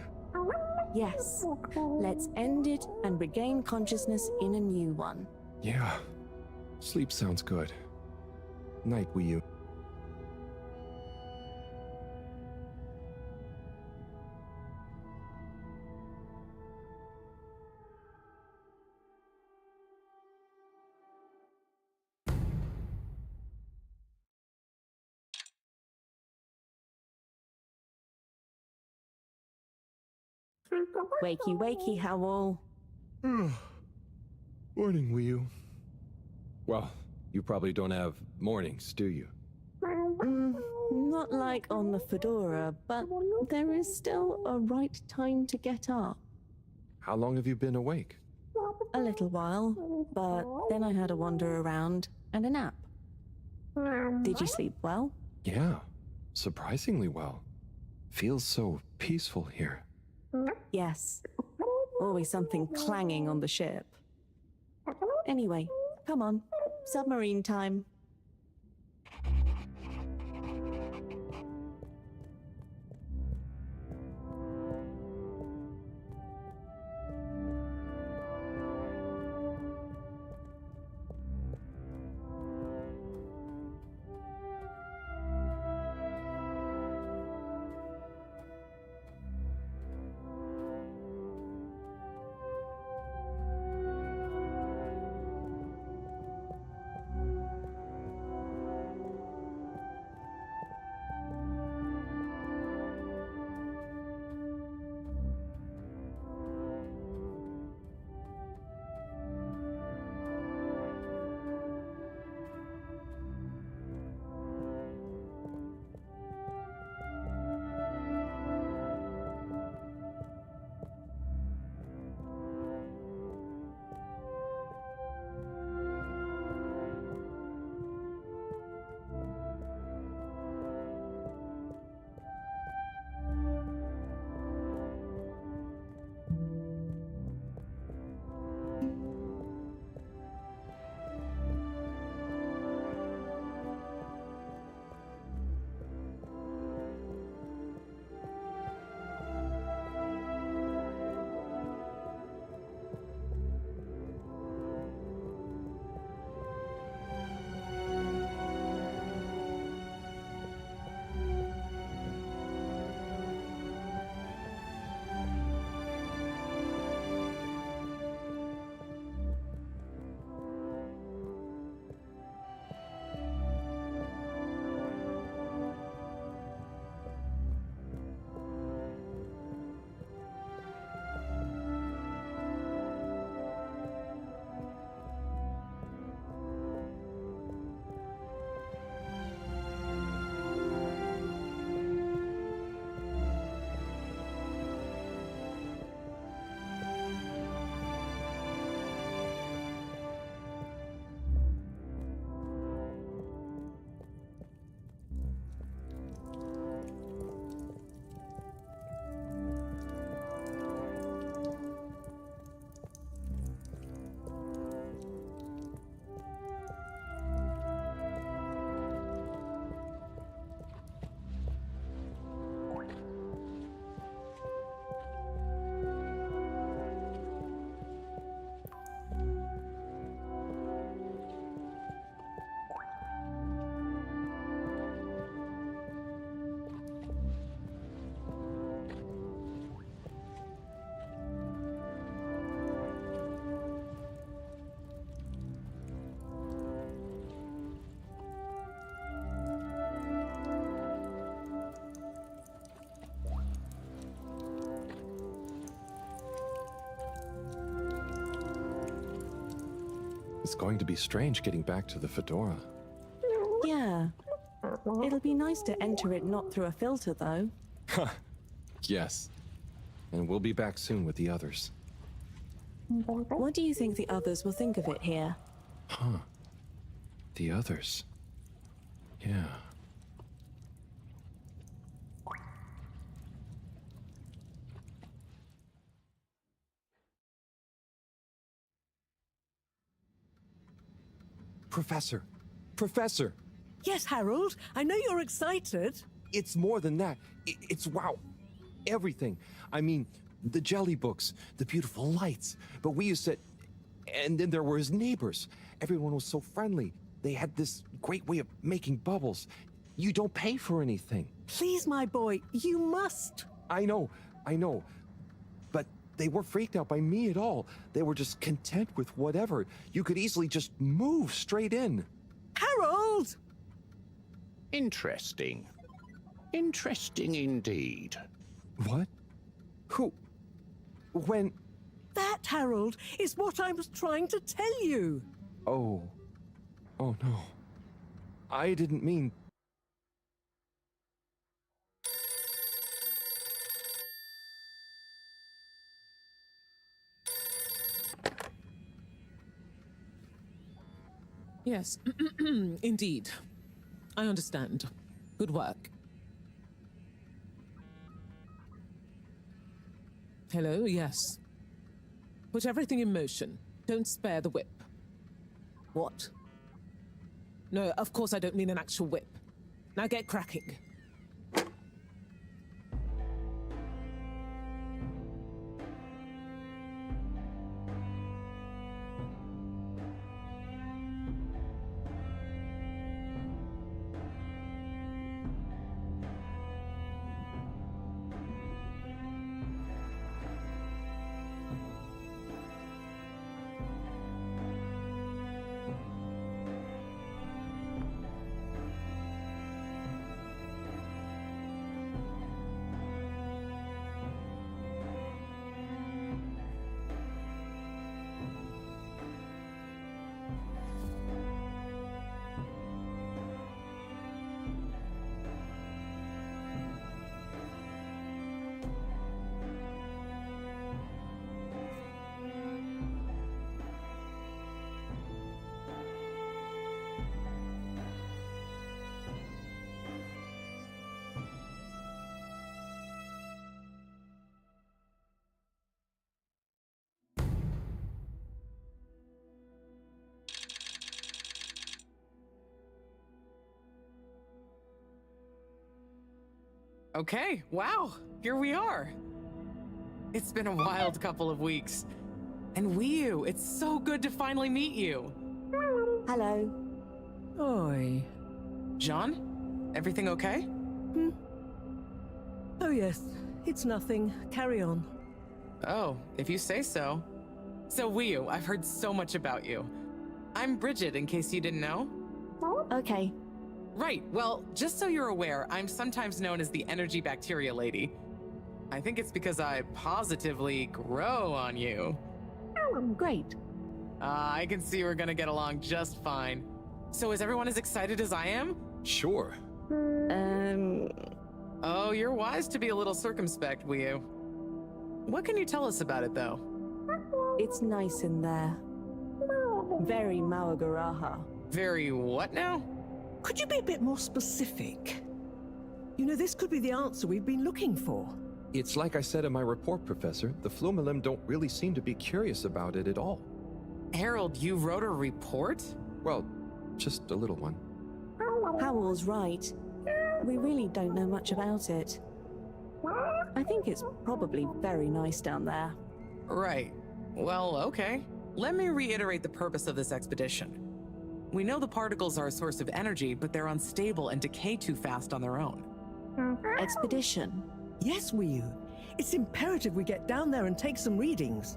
Yes, let's end it and regain consciousness in a new one. Yeah, sleep sounds good. Night, Wii U. Wakey, wakey, Howell. Morning, Wii U. Well, you probably don't have mornings, do you? Not like on the Fedora, but there is still a right time to get up. How long have you been awake? A little while, but then I had a wander around and a nap. Did you sleep well? Yeah, surprisingly well. Feels so peaceful here. Yes. Always something clanging on the ship. Anyway, come on. Submarine time. It's going to be strange getting back to the Fedora. Yeah. It'll be nice to enter it not through a filter, though. Yes. And we'll be back soon with the others. What do you think the others will think of it here? Huh. The others. Yeah. Professor! Professor! Yes, Harold, I know you're excited. It's more than that. It's wow. Everything. I mean, the jelly books, the beautiful lights. But we used to... And then there were his neighbors. Everyone was so friendly. They had this great way of making bubbles. You don't pay for anything. Please, my boy, you must. I know. But they weren't freaked out by me at all. They were just content with whatever. You could easily just move straight in. Harold! Interesting. Interesting indeed. What? Who? When? That, Harold, is what I was trying to tell you. Oh. Oh no. I didn't mean... Yes, indeed. I understand. Good work. Hello, yes. Put everything in motion. Don't spare the whip. What? No, of course I don't mean an actual whip. Now get cracking. Okay, wow, here we are. It's been a wild couple of weeks. And Wii, it's so good to finally meet you. Hello. Oi. John, everything okay? Oh, yes. It's nothing. Carry on. Oh, if you say so. So Wii, I've heard so much about you. I'm Bridget, in case you didn't know. Okay. Right, well, just so you're aware, I'm sometimes known as the energy bacteria lady. I think it's because I positively grow on you. Great. I can see we're gonna get along just fine. So is everyone as excited as I am? Sure. Oh, you're wise to be a little circumspect, Wii. What can you tell us about it, though? It's nice in there. Very Mawagaraha. Very what now? Could you be a bit more specific? You know, this could be the answer we've been looking for. It's like I said in my report, Professor. The Flumilim don't really seem to be curious about it at all. Harold, you wrote a report? Well, just a little one. Howell's right. We really don't know much about it. I think it's probably very nice down there. Right. Well, okay. Let me reiterate the purpose of this expedition. We know the particles are a source of energy, but they're unstable and decay too fast on their own. Expedition? Yes, Wii. It's imperative we get down there and take some readings.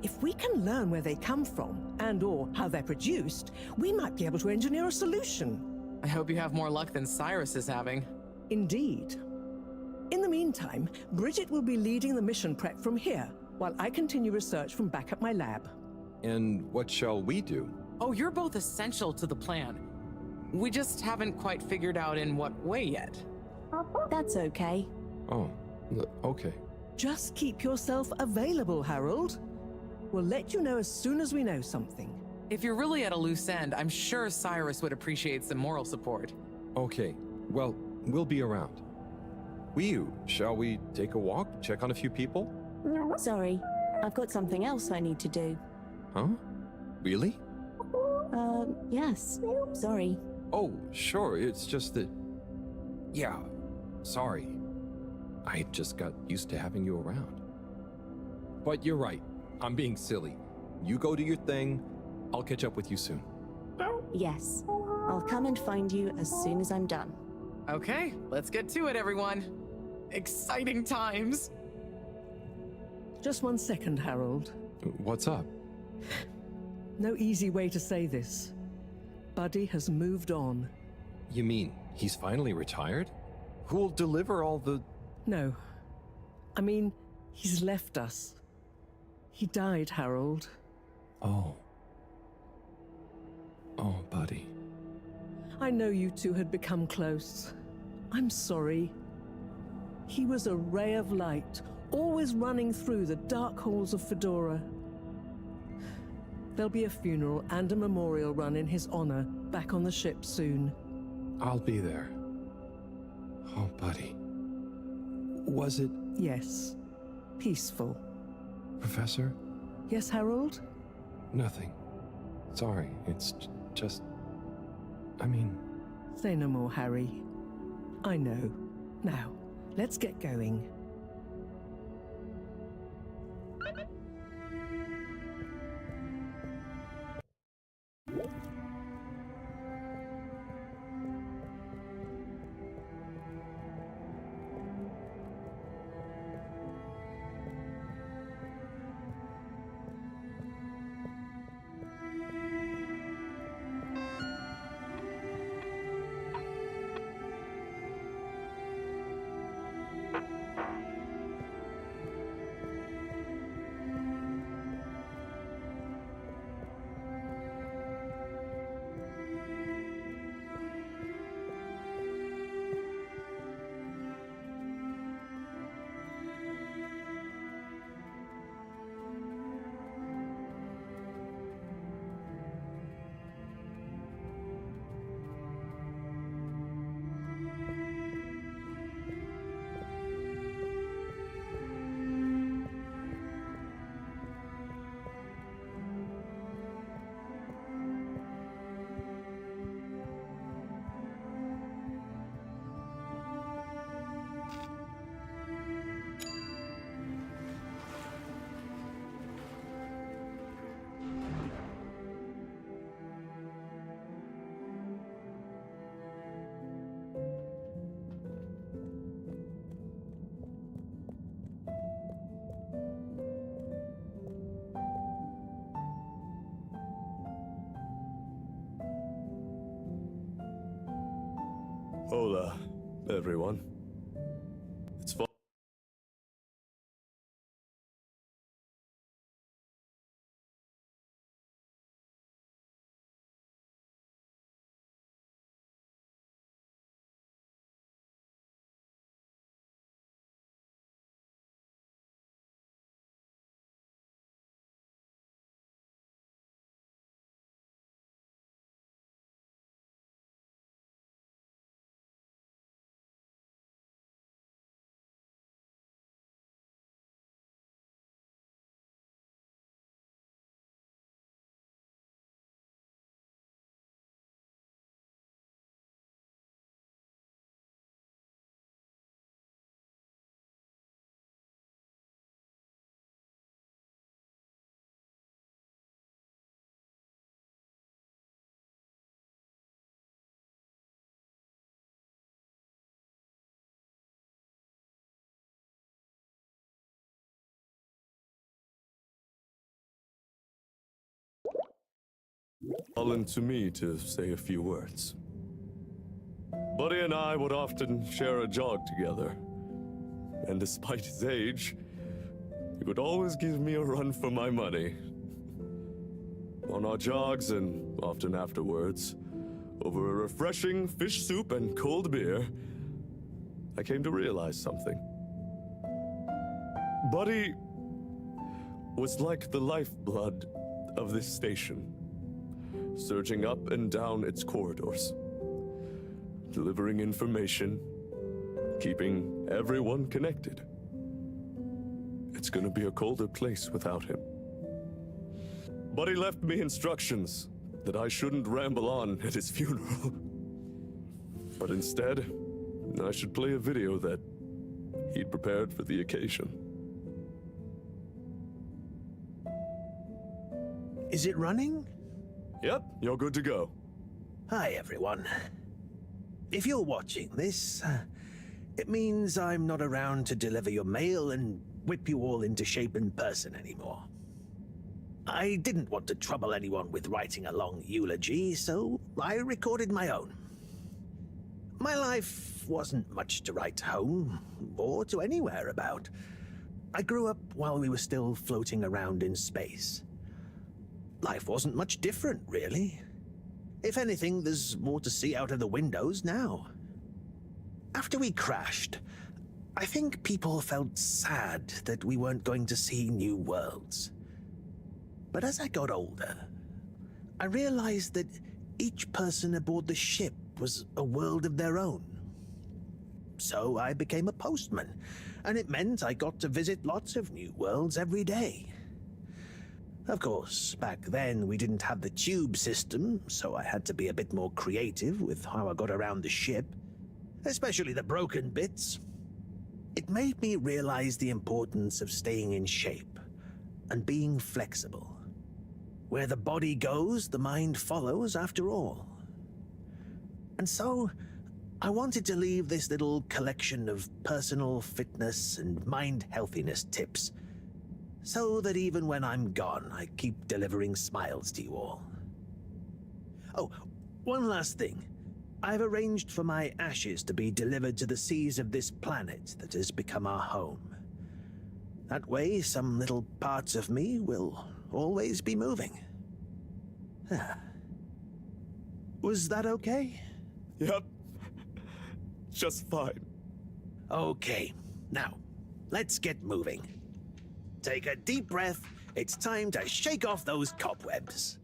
If we can learn where they come from, and/or how they're produced, we might be able to engineer a solution. I hope you have more luck than Cyrus is having. Indeed. In the meantime, Bridget will be leading the mission prep from here, while I continue research from back at my lab. And what shall we do? Oh, you're both essential to the plan. We just haven't quite figured out in what way yet. That's okay. Oh, okay. Just keep yourself available, Harold. We'll let you know as soon as we know something. If you're really at a loose end, I'm sure Cyrus would appreciate some moral support. Okay, well, we'll be around. Shall we take a walk, check on a few people? Sorry, I've got something else I need to do. Huh? Really? Yes. Sorry. Oh, sure, it's just that... Yeah, sorry. I just got used to having you around. But you're right, I'm being silly. You go do your thing, I'll catch up with you soon. Yes. I'll come and find you as soon as I'm done. Okay, let's get to it, everyone. Exciting times. Just 1 second, Harold. What's up? No easy way to say this. Buddy has moved on. You mean he's finally retired? Who'll deliver all the... No. I mean, he's left us. He died, Harold. Oh. Oh, buddy. I know you two had become close. I'm sorry. He was a ray of light, always running through the dark halls of Fedora. There'll be a funeral and a memorial run in his honor back on the ship soon. I'll be there. Oh, buddy. Was it... Yes. Peaceful. Professor? Yes, Harold? Nothing. Sorry, it's just... I mean... Say no more, Harry. I know. Now, let's get going. Hola, everyone. It's fun. Fallen to me to say a few words. Buddy and I would often share a jog together. And despite his age, he would always give me a run for my money. On our jogs and often afterwards, over a refreshing fish soup and cold beer, I came to realize something. Buddy was like the lifeblood of this station, surging up and down its corridors, delivering information, keeping everyone connected. It's gonna be a colder place without him. Buddy left me instructions that I shouldn't ramble on at his funeral. But instead, I should play a video that he'd prepared for the occasion. Is it running? Yep, you're good to go. Hi, everyone. If you're watching this, it means I'm not around to deliver your mail and whip you all into shape in person anymore. I didn't want to trouble anyone with writing a long eulogy, so I recorded my own. My life wasn't much to write home, or to anywhere about. I grew up while we were still floating around in space. Life wasn't much different, really. If anything, there's more to see out of the windows now. After we crashed, I think people felt sad that we weren't going to see new worlds. But as I got older, I realized that each person aboard the ship was a world of their own. So I became a postman, and it meant I got to visit lots of new worlds every day. Of course, back then we didn't have the tube system, so I had to be a bit more creative with how I got around the ship, especially the broken bits. It made me realize the importance of staying in shape and being flexible. Where the body goes, the mind follows after all. And so, I wanted to leave this little collection of personal fitness and mind healthiness tips, so that even when I'm gone, I keep delivering smiles to you all. Oh, one last thing. I've arranged for my ashes to be delivered to the seas of this planet that has become our home. That way, some little parts of me will always be moving. Was that okay? Yep. Just fine. Okay, now, let's get moving. Take a deep breath. It's time to shake off those cobwebs.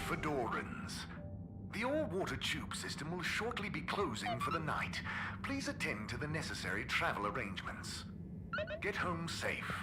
Fedorans. The all-water tube system will shortly be closing for the night. Please attend to the necessary travel arrangements. Get home safe.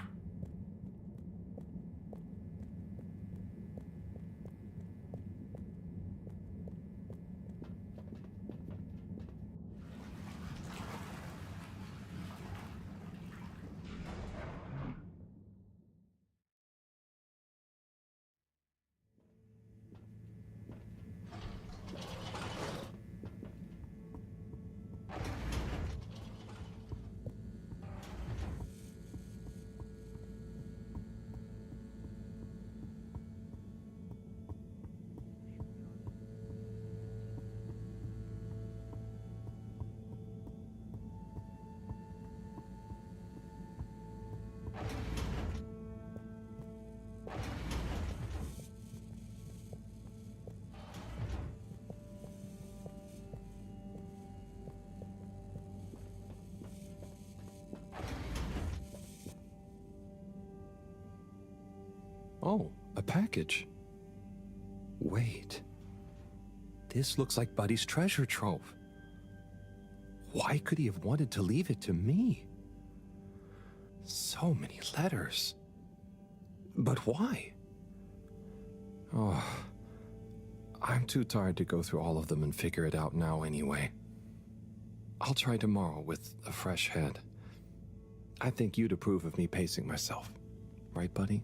A package. Wait. This looks like Buddy's treasure trove. Why could he have wanted to leave it to me? So many letters. But why? Oh, I'm too tired to go through all of them and figure it out now anyway. I'll try tomorrow with a fresh head. I think you'd approve of me pacing myself. Right, buddy?